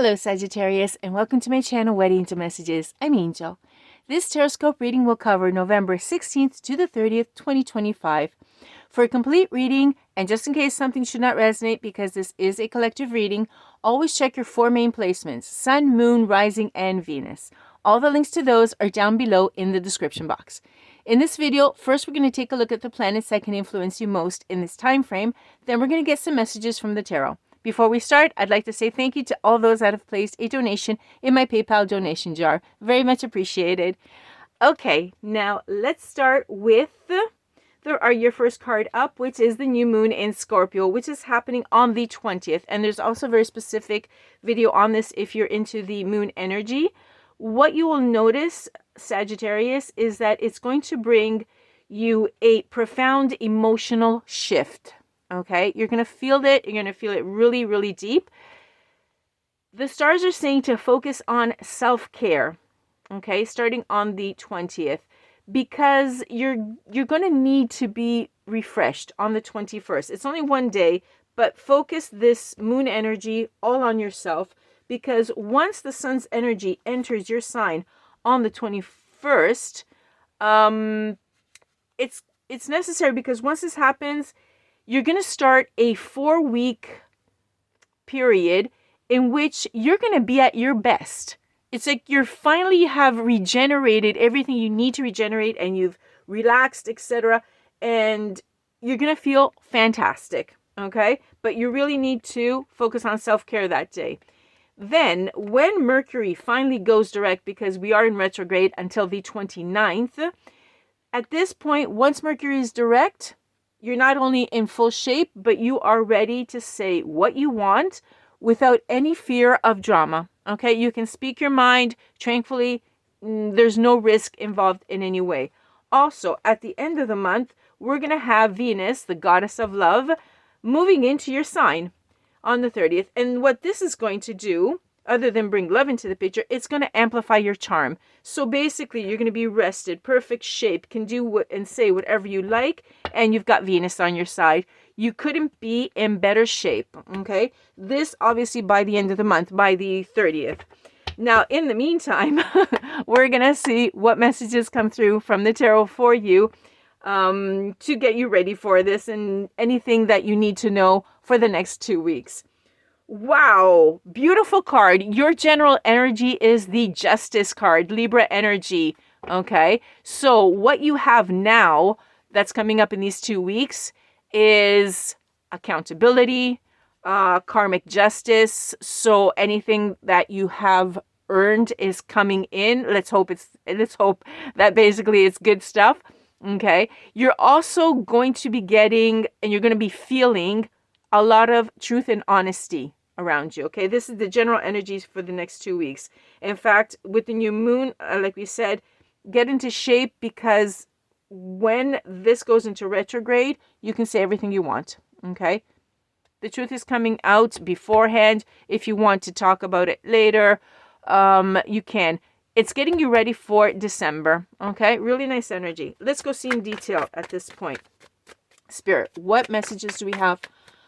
Hello Sagittarius, and welcome to my channel Wedding to Messages. I'm Angel. This Tarotscope reading will cover November 16th to the 30th, 2025. For a complete reading, and just in case something should not resonate because this is a collective reading, always check your four main placements: Sun, Moon, Rising, and Venus. All the links to those are down below in the description box. In this video, first we're going to take a look at the planets that can influence you most in this time frame. Then we're going to get some messages from the tarot. Before we start, I'd like to say thank you to all those that have placed a donation in my PayPal donation jar. Very much appreciated. Okay, now let's start with your first card up, which is the new moon in Scorpio, which is happening on the 20th. And there's also a very specific video on this if you're into the moon energy. What you will notice, Sagittarius, is that it's going to bring you a profound emotional shift. Okay, you're going to feel it. You're going to feel it really, really deep. The stars are saying to focus on self-care, okay, starting on the 20th, because you're going to need to be refreshed on the 21st. It's only one day, but focus this moon energy all on yourself, because once the sun's energy enters your sign on the 21st, it's necessary, because once this happens, you're going to start a 4-week period in which you're going to be at your best. It's like you're finally have regenerated everything you need to regenerate, and you've relaxed, etc. And you're going to feel fantastic, okay? But you really need to focus on self-care that day. Then, when Mercury finally goes direct, because we are in retrograde until the 29th, at this point, once Mercury is direct, you're not only in full shape, but you are ready to say what you want without any fear of drama. Okay, you can speak your mind tranquilly. There's no risk involved in any way. Also, at the end of the month, we're going to have Venus, the goddess of love, moving into your sign on the 30th. And what this is going to do, other than bring love into the picture, it's going to amplify your charm. So basically, you're going to be rested, perfect shape, can do what and say whatever you like, and you've got Venus on your side. You couldn't be in better shape, okay? This, obviously, by the end of the month, by the 30th. Now, in the meantime, we're going to see what messages come through from the tarot for you to get you ready for this and anything that you need to know for the next 2 weeks. Wow, beautiful card. Your general energy is the Justice card, Libra energy, okay? So what you have now that's coming up in these 2 weeks is accountability, karmic justice. So anything that you have earned is coming in. Let's hope that basically it's good stuff, okay? You're also going to be getting, and you're going to be feeling a lot of truth and honesty around you, okay? This is the general energies for the next 2 weeks. In fact, with the new moon, like we said, get into shape, because when this goes into retrograde, you can say everything you want, okay? The truth is coming out beforehand. If you want to talk about it later, you can. It's getting you ready for December, okay? Really nice energy. Let's go see in detail at this point. Spirit, what messages do we have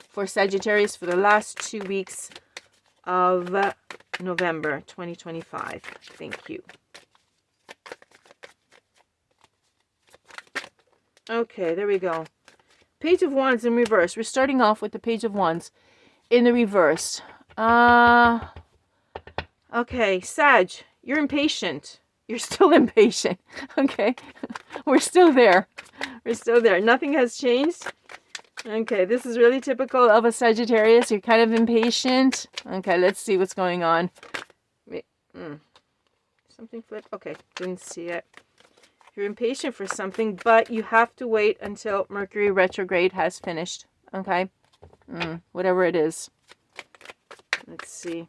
for Sagittarius for the last 2 weeks of November 2025. Thank you. Okay, there we go. Page of Wands in reverse. We're starting off with the Page of Wands in the reverse. Okay, Sag, you're impatient. You're still impatient. Okay, we're still there. We're still there. Nothing has changed. Okay, this is really typical of a Sagittarius. You're kind of impatient. Okay, let's see what's going on. Something flipped. Okay, didn't see it. You're impatient for something, but you have to wait until Mercury retrograde has finished. Okay? Whatever it is. Let's see.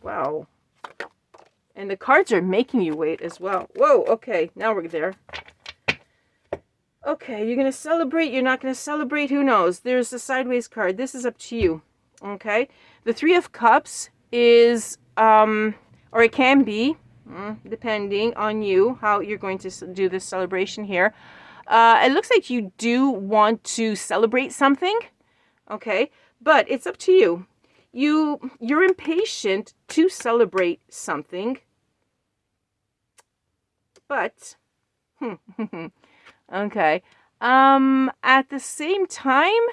Wow. And the cards are making you wait as well. Whoa, okay, now we're there. Okay, you're going to celebrate, you're not going to celebrate, who knows? There's a sideways card. This is up to you, okay? The Three of Cups is, or it can be, depending on you, how you're going to do this celebration here. It looks like you do want to celebrate something, okay? But it's up to you. you're impatient to celebrate something, but okay. At the same time,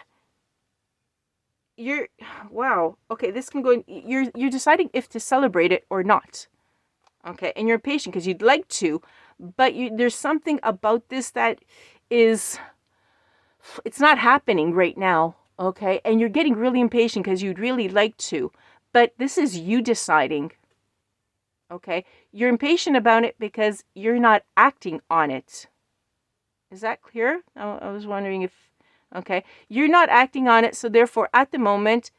okay, this can go in, you're deciding if to celebrate it or not. Okay, and you're patient because you'd like to, but there's something about this that it's not happening right now. Okay, and you're getting really impatient because you'd really like to, but this is you deciding. Okay, you're impatient about it because you're not acting on it. Is that clear? I was wondering if, okay, you're not acting on it, so therefore at the moment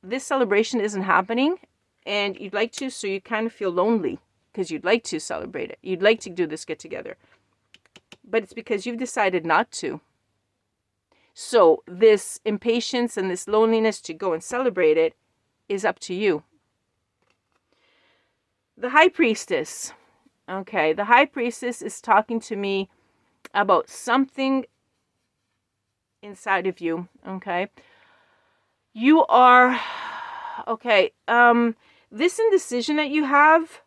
this celebration isn't happening, and you'd like to, so you kind of feel lonely because you'd like to celebrate it. You'd like to do this get together, but it's because you've decided not to. So this impatience and this loneliness to go and celebrate it is up to you. The High Priestess. Okay, the High Priestess is talking to me about something inside of you. Okay, you are, okay, this indecision that you have,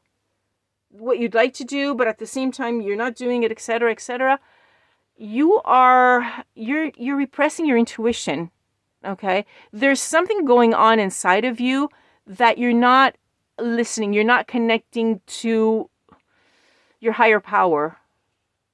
what you'd like to do, but at the same time you're not doing it, etc., etc. You're repressing your intuition. Okay, there's something going on inside of you that you're not listening, you're not connecting to your higher power.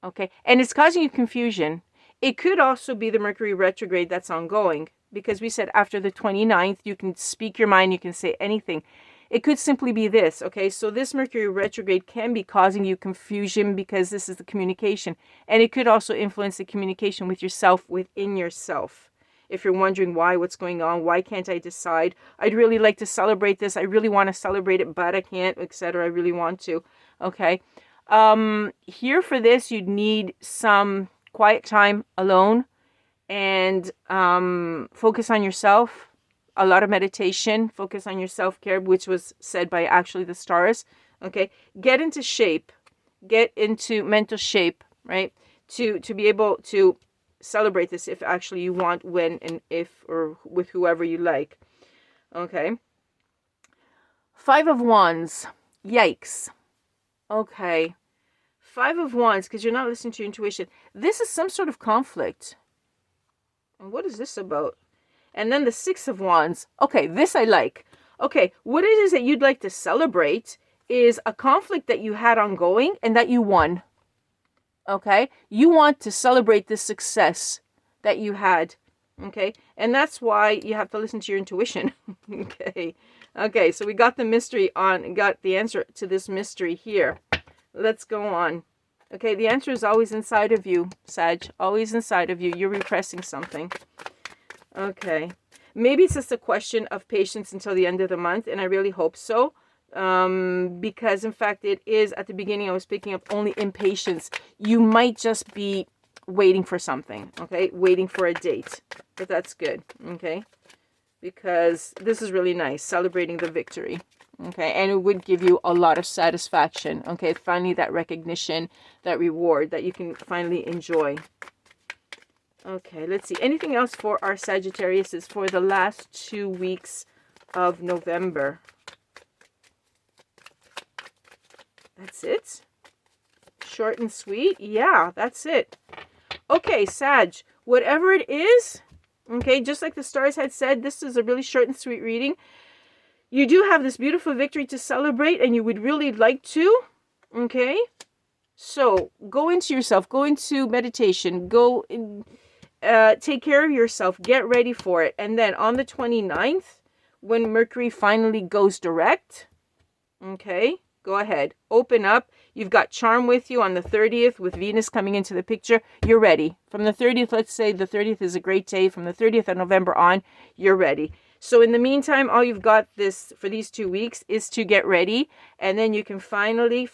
Okay, and it's causing you confusion. It could also be the Mercury retrograde that's ongoing, because we said after the 29th you can speak your mind, you can say anything. It could simply be this. Okay, so this Mercury retrograde can be causing you confusion because this is the communication, and it could also influence the communication with yourself, within yourself. If you're wondering what's going on, why can't I decide? I'd really like to celebrate this, I really want to celebrate it, but I can't, etc. I really want to. Okay, here for this you'd need some quiet time alone, and focus on yourself. A lot of meditation, focus on your self-care, which was said by actually the stars. Okay, get into shape, get into mental shape, right, to be able to celebrate this if actually you want, when and if, or with whoever you like. Okay, Five of Wands. Yikes. Okay, Five of Wands, because you're not listening to your intuition. This is some sort of conflict. And what is this about? And then the Six of Wands. Okay, this I like. Okay, what it is that you'd like to celebrate is a conflict that you had ongoing and that you won. Okay, you want to celebrate the success that you had. Okay, and that's why you have to listen to your intuition. Okay, so we got the mystery on, got the answer to this mystery here. Let's go on. Okay, the answer is always inside of you, Sag. Always inside of you. You're repressing something. Okay, maybe it's just a question of patience until the end of the month, and I really hope so, because in fact it is, at the beginning I was speaking of only impatience. You might just be waiting for something, okay, waiting for a date, but that's good, okay, because this is really nice, celebrating the victory, okay, and it would give you a lot of satisfaction, okay, finally that recognition, that reward that you can finally enjoy. Okay, let's see. Anything else for our Sagittarius is for the last 2 weeks of November. That's it? Short and sweet? Yeah, that's it. Okay, Sag, whatever it is, okay, just like the stars had said, this is a really short and sweet reading. You do have this beautiful victory to celebrate, and you would really like to, okay? So, go into yourself, go into meditation, go in... take care of yourself, get ready for it, and then on the 29th, when Mercury finally goes direct, okay, go ahead, open up. You've got charm with you on the 30th with Venus coming into the picture. You're ready. From the 30th, let's say the 30th is a great day. From the 30th of November on, you're ready. So in the meantime, all you've got this for these 2 weeks is to get ready, and then you can finally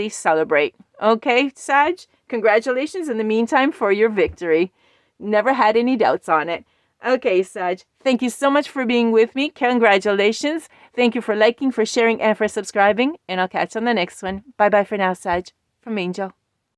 celebrate. Okay, Sag, congratulations in the meantime for your victory. Never had any doubts on it. Okay, Sag, thank you so much for being with me. Congratulations. Thank you for liking, for sharing, and for subscribing. And I'll catch you on the next one. Bye-bye for now, Sag. From Angel.